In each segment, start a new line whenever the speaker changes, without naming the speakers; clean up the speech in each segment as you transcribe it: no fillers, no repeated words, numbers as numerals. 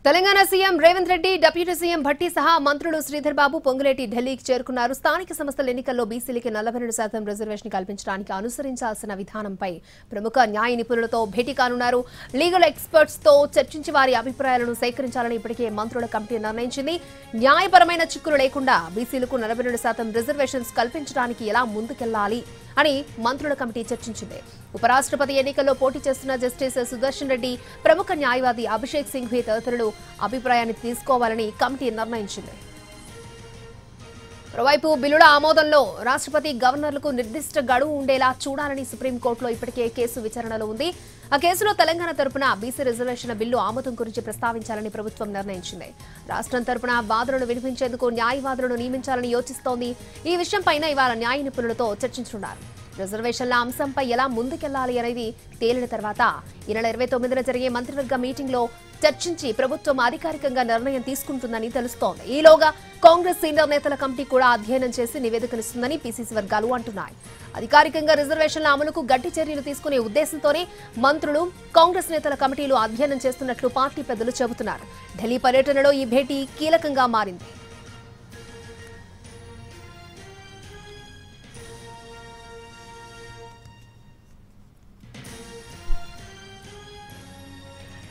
Telangana CM Revanth Reddy, deputy CM Bhatti సహా మంత్రులు శ్రీధర్ బాబు, పొంగులేటి ఢిల్లీకి చేరుకున్నారు. స్థానిక సంస్థల ఎన్నికల్లో బీసీలకి 42% రిజర్వేషన్ కల్పించడానికి అనుసరించాల్సిన విధానంపై ప్రముఖ న్యాయ నిపుణులతో భేటీ కానున్నారు. లీగల్ ఎక్స్పర్ట్స్ తో చర్చించి వారి అభిప్రాయాలను సేకరించాలని ఇప్పటికే మంత్రుల కమిటీ నిర్ణయించింది. న్యాయపరమైన చిక్కులు లేకుండా బీసీలకు 42% రిజర్వేషన్స్ కల్పించడానికి ఎలా ముందుకెళ్లాలి అని మంత్రుల కమిటీ చర్చించింది. ఉపరాష్ట్రపతి ఎన్నికల్లో పోటీ చేస్తున్న జస్టిస్ సుదర్శన్ రెడ్డి, ప్రముఖ న్యాయవాది అభిషేక్ సింఘ్వి తదితరులు అభిప్రాయాన్ని తీసుకోవాలని కమిటీ నిర్ణయించింది. మరోవైపు బిల్లుల ఆమోదంలో రాష్ట్రపతి గవర్నర్లకు నిర్దిష్ట గడువు ఉండేలా చూడాలని సుప్రీంకోర్టులో ఇప్పటికే కేసు విచారణలో ఉంది. ఆ కేసులో తెలంగాణ తరపున బీసీ రిజర్వేషన్ బిల్లు ఆమోదం గురించి ప్రస్తావించాలని ప్రభుత్వం నిర్ణయించింది. రాష్ట్రం తరపున వాదనలు వినిపించేందుకు న్యాయవాదులను నియమించాలని యోచిస్తోంది. ఈ విషయంపైన ఇవాళ న్యాయ నిపుణులతో చర్చించనున్నారు. రిజర్వేషన్ల అంశంపై ఎలా ముందుకెళ్లాలి అనేది తేలిన తర్వాత ఈ నెల 29న జరిగే మంత్రివర్గ మీటింగ్ లో చర్చించి ప్రభుత్వం అధికారికంగా నిర్ణయం తీసుకుంటుందని తెలుస్తోంది. ఈలోగా కాంగ్రెస్ సీనియర్ నేతల కమిటీ కూడా అధ్యయనం చేసి నివేదికనిస్తుందని పీసీసీ వర్గాలు అంటున్నాయి. అధికారికంగా రిజర్వేషన్ల అమలుకు గట్టి చర్యలు తీసుకునే ఉద్దేశంతోనే మంత్రులు, కాంగ్రెస్ నేతల కమిటీలు అధ్యయనం చేస్తున్నట్లు పార్టీ పెద్దలు చెబుతున్నారు. ఢిల్లీ పర్యటనలో ఈ భేటీ కీలకంగా మారింది.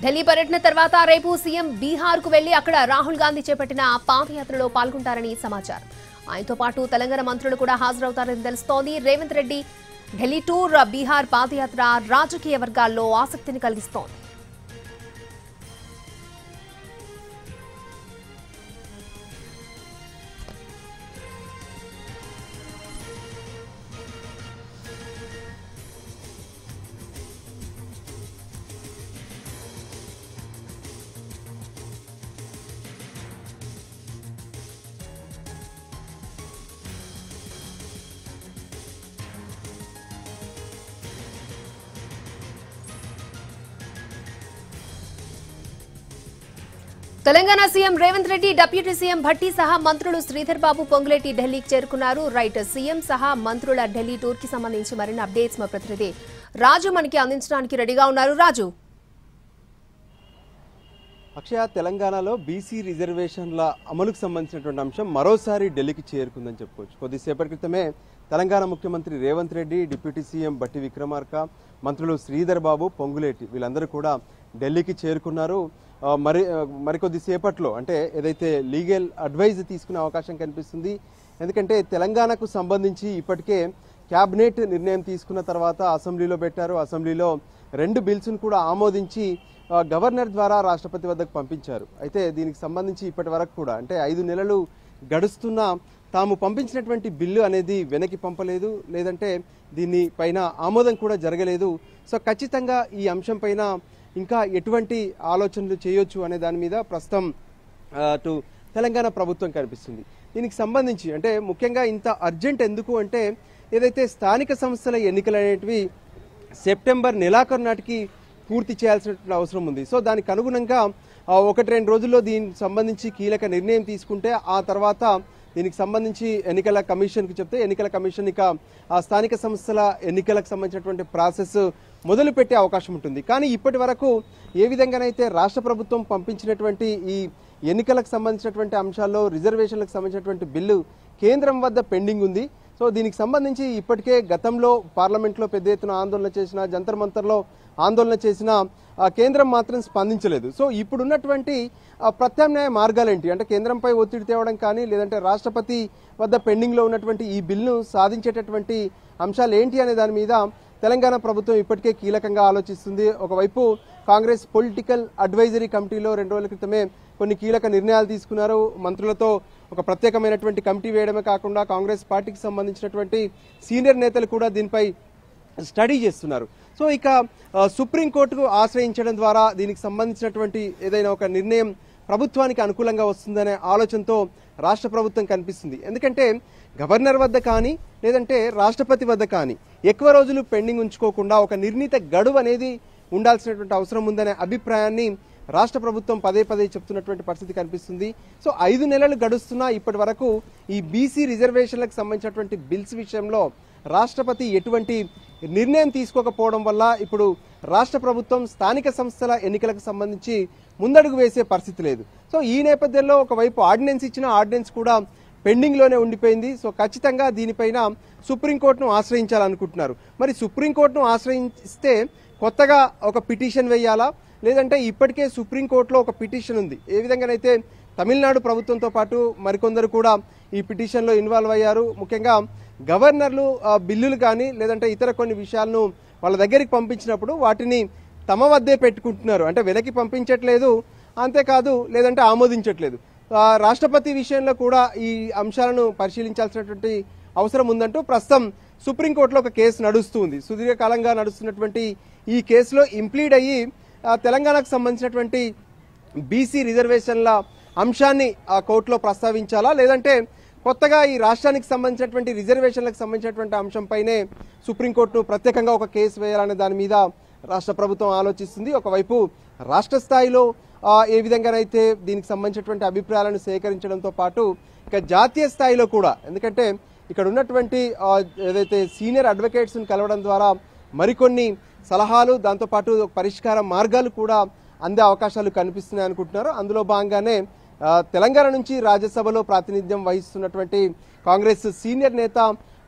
ఢిల్లీ పర్యటన తర్వాత రేపు సీఎం బీహార్ కు వెళ్లి అక్కడ రాహుల్ గాంధీ చేపట్టిన పాదయాత్రలో పాల్గొంటారని సమాచారం. ఆయనతో పాటు తెలంగాణ మంత్రులు కూడా హాజరవుతారని తెలుస్తోంది. రేవంత్ రెడ్డి ఢిల్లీ టూర్, బీహార్ పాదయాత్ర రాజకీయ వర్గాల్లో ఆసక్తిని కలిగిస్తోంది. Telangana CM Revanth Reddy, deputy CM Bhatti సహా మంత్రులు శ్రీధర్ బాబు, పొంగులేటి ఢిల్లీకి చేరుకున్నారు. రైట్, సీఎం సహా మంత్రుల ఢిల్లీ టూర్ కి సంబంధించి మరిన్ని అప్డేట్స్ మా ప్రతినిధి రాజు మనకి అందించడానికి రెడీగా ఉన్నారు. రాజు.
అక్షయ, తెలంగాణలో బీసీ రిజర్వేషన్ల అమలుకు సంబంధించినటువంటి అంశం మరోసారి ఢిల్లీకి చేరుకుందని చెప్పుకోవచ్చు. కొద్దిసేపటి క్రితమే తెలంగాణ ముఖ్యమంత్రి రేవంత్ రెడ్డి, డిప్యూటీ సీఎం భట్టి విక్రమార్క, మంత్రులు శ్రీధర్ బాబు, పొంగులేటి వీళ్ళందరూ కూడా ఢిల్లీకి చేరుకున్నారు. మరికొద్ది సేపట్లో అంటే ఏదైతే లీగల్ అడ్వైజ్ తీసుకునే అవకాశం కనిపిస్తుంది. ఎందుకంటే తెలంగాణకు సంబంధించి ఇప్పటికే క్యాబినెట్ నిర్ణయం తీసుకున్న తర్వాత అసెంబ్లీలో పెట్టారు. అసెంబ్లీలో 2 బిల్స్ను కూడా ఆమోదించి గవర్నర్ ద్వారా రాష్ట్రపతి వద్దకు పంపించారు. అయితే దీనికి సంబంధించి ఇప్పటి వరకు కూడా అంటే 5 నెలలు గడుస్తున్నా తాము పంపించినటువంటి బిల్లు అనేది వెనక్కి పంపలేదు, లేదంటే దీని పైన ఆమోదం కూడా జరగలేదు. సో ఖచ్చితంగా ఈ అంశం పైన ఇంకా ఎటువంటి ఆలోచనలు చేయొచ్చు అనే దాని మీద ప్రస్తుతం అటు తెలంగాణ ప్రభుత్వం కనిపిస్తుంది. దీనికి సంబంధించి అంటే ముఖ్యంగా ఇంత అర్జెంట్ ఎందుకు అంటే ఏదైతే స్థానిక సంస్థల ఎన్నికలు అనేటివి సెప్టెంబర్ నెలాఖరు నాటికి పూర్తి చేయాల్సిన అవసరం ఉంది. సో దానికి అనుగుణంగా 1-2 రోజుల్లో దీనికి సంబంధించి కీలక నిర్ణయం తీసుకుంటే ఆ తర్వాత దీనికి సంబంధించి ఎన్నికల కమిషన్కి చెప్తే ఎన్నికల కమిషన్ ఇక ఆ స్థానిక సంస్థల ఎన్నికలకు సంబంధించినటువంటి ప్రాసెస్ మొదలు పెట్టే అవకాశం ఉంటుంది. కానీ ఇప్పటి వరకు ఏ విధంగానైతే రాష్ట్ర ప్రభుత్వం పంపించినటువంటి ఈ ఎన్నికలకు సంబంధించినటువంటి అంశాల్లో రిజర్వేషన్లకు సంబంధించినటువంటి బిల్లు కేంద్రం వద్ద పెండింగ్ ఉంది. సో దీనికి సంబంధించి ఇప్పటికే గతంలో పార్లమెంట్లో పెద్ద ఎత్తున ఆందోళన చేసిన, జంతర్ మంతర్లో ఆందోళన చేసిన కేంద్రం మాత్రం స్పందించలేదు. సో ఇప్పుడున్నటువంటి ప్రత్యామ్నాయ మార్గాలేంటి అంటే కేంద్రంపై ఒత్తిడి తేవడం కానీ, లేదంటే రాష్ట్రపతి వద్ద పెండింగ్లో ఉన్నటువంటి ఈ బిల్లును సాధించేటటువంటి అంశాలు ఏంటి అనే దాని మీద తెలంగాణ ప్రభుత్వం ఇప్పటికే కీలకంగా ఆలోచిస్తుంది. ఒకవైపు కాంగ్రెస్ పొలిటికల్ అడ్వైజరీ కమిటీలో 2 రోజుల క్రితమే కొన్ని కీలక నిర్ణయాలు తీసుకున్నారు. మంత్రులతో ఒక ప్రత్యేకమైనటువంటి కమిటీ వేయడమే కాకుండా కాంగ్రెస్ పార్టీకి సంబంధించినటువంటి సీనియర్ నేతలు కూడా దీనిపై స్టడీ చేస్తున్నారు. సో ఇక సుప్రీంకోర్టుకు ఆశ్రయించడం ద్వారా దీనికి సంబంధించినటువంటి ఏదైనా ఒక నిర్ణయం ప్రభుత్వానికి అనుకూలంగా వస్తుందనే ఆలోచనతో రాష్ట్ర ప్రభుత్వం కనిపిస్తుంది. ఎందుకంటే గవర్నర్ వద్ద కానీ లేదంటే రాష్ట్రపతి వద్ద కానీ ఎక్కువ రోజులు పెండింగ్ ఉంచుకోకుండా ఒక నిర్ణీత గడువు అనేది ఉండాల్సినటువంటి అవసరం ఉందనే అభిప్రాయాన్ని రాష్ట్ర ప్రభుత్వం పదే పదే చెప్తున్నటువంటి పరిస్థితి కనిపిస్తుంది. సో 5 నెలలు గడుస్తున్నా ఇప్పటి వరకు ఈ బీసీ రిజర్వేషన్లకు సంబంధించినటువంటి బిల్స్ విషయంలో రాష్ట్రపతి ఎటువంటి నిర్ణయం తీసుకోకపోవడం వల్ల ఇప్పుడు రాష్ట్ర ప్రభుత్వం స్థానిక సంస్థల ఎన్నికలకు సంబంధించి ముందడుగు వేసే పరిస్థితి లేదు. సో ఈ నేపథ్యంలో ఒకవైపు ఆర్డినెన్స్ ఇచ్చిన ఆర్డినెన్స్ కూడా పెండింగ్లోనే ఉండిపోయింది. సో ఖచ్చితంగా దీనిపైన సుప్రీంకోర్టును ఆశ్రయించాలనుకుంటున్నారు. మరి సుప్రీంకోర్టును ఆశ్రయిస్తే కొత్తగా ఒక పిటిషన్ వేయాలా, లేదంటే ఇప్పటికే సుప్రీంకోర్టులో ఒక పిటిషన్ ఉంది. ఏ విధంగానైతే తమిళనాడు ప్రభుత్వంతో పాటు మరికొందరు కూడా ఈ పిటిషన్లో ఇన్వాల్వ్ అయ్యారు. ముఖ్యంగా గవర్నర్లు బిల్లులు కానీ లేదంటే ఇతర కొన్ని విషయాలను వాళ్ళ దగ్గరికి పంపించినప్పుడు వాటిని తమ వద్దే పెట్టుకుంటున్నారు. అంటే వెనక్కి పంపించట్లేదు, అంతేకాదు లేదంటే ఆమోదించట్లేదు. రాష్ట్రపతి విషయంలో కూడా ఈ అంశాలను పరిశీలించాల్సినటువంటి అవసరం ఉందంటూ ప్రస్తుతం సుప్రీంకోర్టులో ఒక కేసు నడుస్తుంది. సుదీర్ఘకాలంగా నడుస్తున్నటువంటి ఈ కేసులో ఇంప్లీడ్ అయ్యి తెలంగాణకు సంబంధించినటువంటి బీసీ రిజర్వేషన్ల అంశాన్ని ఆ కోర్టులో ప్రస్తావించాలా, లేదంటే కొత్తగా ఈ రాష్ట్రానికి సంబంధించినటువంటి రిజర్వేషన్లకు సంబంధించినటువంటి అంశంపైనే సుప్రీంకోర్టును ప్రత్యేకంగా ఒక కేసు వేయాలనే దాని మీద రాష్ట్ర ప్రభుత్వం ఆలోచిస్తుంది. ఒకవైపు రాష్ట్ర స్థాయిలో ఏ విధంగానైతే దీనికి సంబంధించినటువంటి అభిప్రాయాలను సేకరించడంతో పాటు ఇక జాతీయ స్థాయిలో కూడా, ఎందుకంటే ఇక్కడ ఉన్నటువంటి ఏదైతే సీనియర్ అడ్వకేట్స్ని కలవడం ద్వారా మరికొన్ని సలహాలు దాంతోపాటు పరిష్కార మార్గాలు కూడా అందే అవకాశాలు కనిపిస్తున్నాయి అనుకుంటున్నారు. అందులో భాగంగానే తెలంగాణ నుంచి రాజ్యసభలో ప్రాతినిధ్యం వహిస్తున్నటువంటి కాంగ్రెస్ సీనియర్ నేత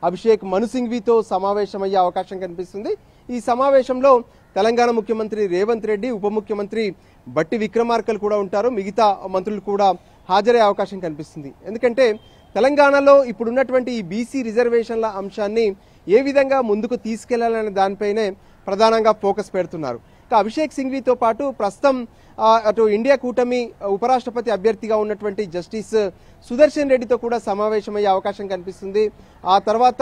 అభిషేక్ మను సింఘ్వీతో సమావేశమయ్యే అవకాశం కనిపిస్తుంది. ఈ సమావేశంలో తెలంగాణ ముఖ్యమంత్రి రేవంత్ రెడ్డి, ఉప ముఖ్యమంత్రి బట్టి విక్రమార్కలు కూడా ఉంటారు. మిగతా మంత్రులు కూడా హాజరయ్యే అవకాశం కనిపిస్తుంది. ఎందుకంటే తెలంగాణలో ఇప్పుడున్నటువంటి ఈ బీసీ రిజర్వేషన్ల అంశాన్ని ఏ విధంగా ముందుకు తీసుకెళ్లాలనే దానిపైనే ప్రధానంగా ఫోకస్ పెడుతున్నారు. అభిషేక్ సింఘ్వీతో పాటు ప్రస్తుతం అటు ఇండియా కూటమి ఉపరాష్ట్రపతి అభ్యర్థిగా ఉన్నటువంటి జస్టిస్ సుదర్శన్ రెడ్డితో కూడా సమావేశమయ్యే అవకాశం కనిపిస్తుంది. ఆ తర్వాత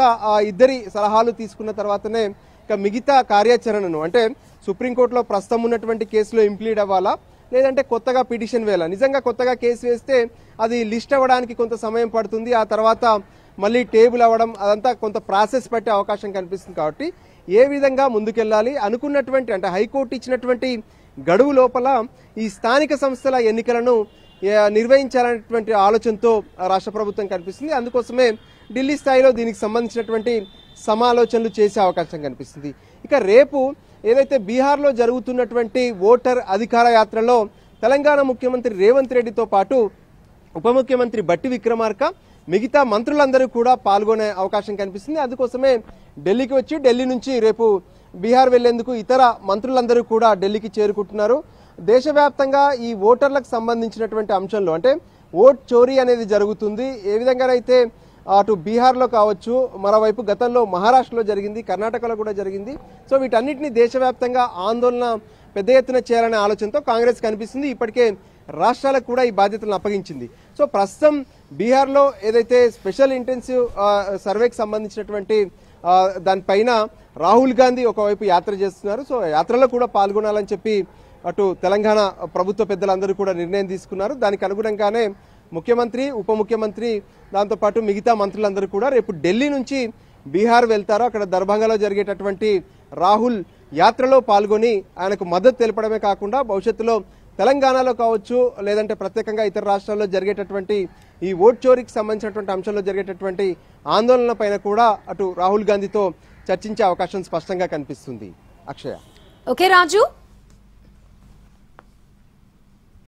ఇద్దరి సలహాలు తీసుకున్న తర్వాతనే ఇక మిగతా కార్యాచరణను, అంటే సుప్రీంకోర్టులో ప్రస్తుతం ఉన్నటువంటి కేసులో ఇంప్లీడ్ అవ్వాలా, లేదంటే కొత్తగా పిటిషన్ వేయాలా. నిజంగా కొత్తగా కేసు వేస్తే అది లిస్ట్ అవ్వడానికి కొంత సమయం పడుతుంది. ఆ తర్వాత మళ్ళీ టేబుల్ అవ్వడం, అదంతా కొంత ప్రాసెస్ పట్టే అవకాశం కనిపిస్తుంది. కాబట్టి ఏ విధంగా ముందుకెళ్లాలి అనుకున్నటువంటి, అంటే హైకోర్టు ఇచ్చినటువంటి గడువు లోపల ఈ స్థానిక సంస్థల ఎన్నికలను నిర్వహించాలనేటువంటి ఆలోచనతో రాష్ట్ర ప్రభుత్వం కనిపిస్తుంది. అందుకోసమే ఢిల్లీ స్థాయిలో దీనికి సంబంధించినటువంటి సమాలోచనలు చేసే అవకాశం కనిపిస్తుంది. ఇక రేపు ఏదైతే బీహార్లో జరుగుతున్నటువంటి ఓటర్ అధికార యాత్రలో తెలంగాణ ముఖ్యమంత్రి రేవంత్ రెడ్డితో పాటు ఉప ముఖ్యమంత్రి బట్టి విక్రమార్క, మిగతా మంత్రులందరూ కూడా పాల్గొనే అవకాశం కనిపిస్తుంది. అందుకోసమే ఢిల్లీకి వచ్చి ఢిల్లీ నుంచి రేపు బీహార్ వెళ్లేందుకు ఇతర మంత్రులందరూ కూడా ఢిల్లీకి చేరుకుంటున్నారు. దేశవ్యాప్తంగా ఈ ఓటర్లకు సంబంధించినటువంటి అంశంలో, అంటే ఓట్ చోరీ అనేది జరుగుతుంది. ఏ విధంగానైతే అటు బీహార్లో కావచ్చు, మరోవైపు గతంలో మహారాష్ట్రలో జరిగింది, కర్ణాటకలో కూడా జరిగింది. సో వీటన్నిటిని దేశవ్యాప్తంగా ఆందోళన పెద్ద ఎత్తున చేయాలనే ఆలోచనతో కాంగ్రెస్ కనిపిస్తుంది. ఇప్పటికే రాష్ట్రాలకు కూడా ఈ బాధ్యతలను అప్పగించింది. సో ప్రస్తుతం బీహార్లో ఏదైతే స్పెషల్ ఇంటెన్సివ్ సర్వేకి సంబంధించినటువంటి దానిపైన రాహుల్ గాంధీ ఒకవైపు యాత్ర చేస్తున్నారు. సో యాత్రలో కూడా పాల్గొనాలని చెప్పి అటు తెలంగాణ ప్రభుత్వ పెద్దలందరూ కూడా నిర్ణయం తీసుకున్నారు. దానికి అనుగుణంగానే ముఖ్యమంత్రి, ఉప ముఖ్యమంత్రి, దాంతోపాటు మిగతా మంత్రులందరూ కూడా రేపు ఢిల్లీ నుంచి బీహార్ వెళ్తారు. అక్కడ దర్భంగాలో జరిగేటటువంటి రాహుల్ యాత్రలో పాల్గొని ఆయనకు మద్దతు తెలపడమే కాకుండా భవిష్యత్తులో తెలంగాణలో కావచ్చు, లేదంటే ప్రత్యేకంగా ఇతర రాష్ట్రాల్లో జరిగేటటువంటి ఈ ఓట్ చోరీకి సంబంధించినటువంటి అంశంలో జరిగేటటువంటి ఆందోళన పైన కూడా అటు రాహుల్ గాంధీతో చర్చించే అవకాశం స్పష్టంగా కనిపిస్తుంది. అక్షయ.
ఓకే రాజు.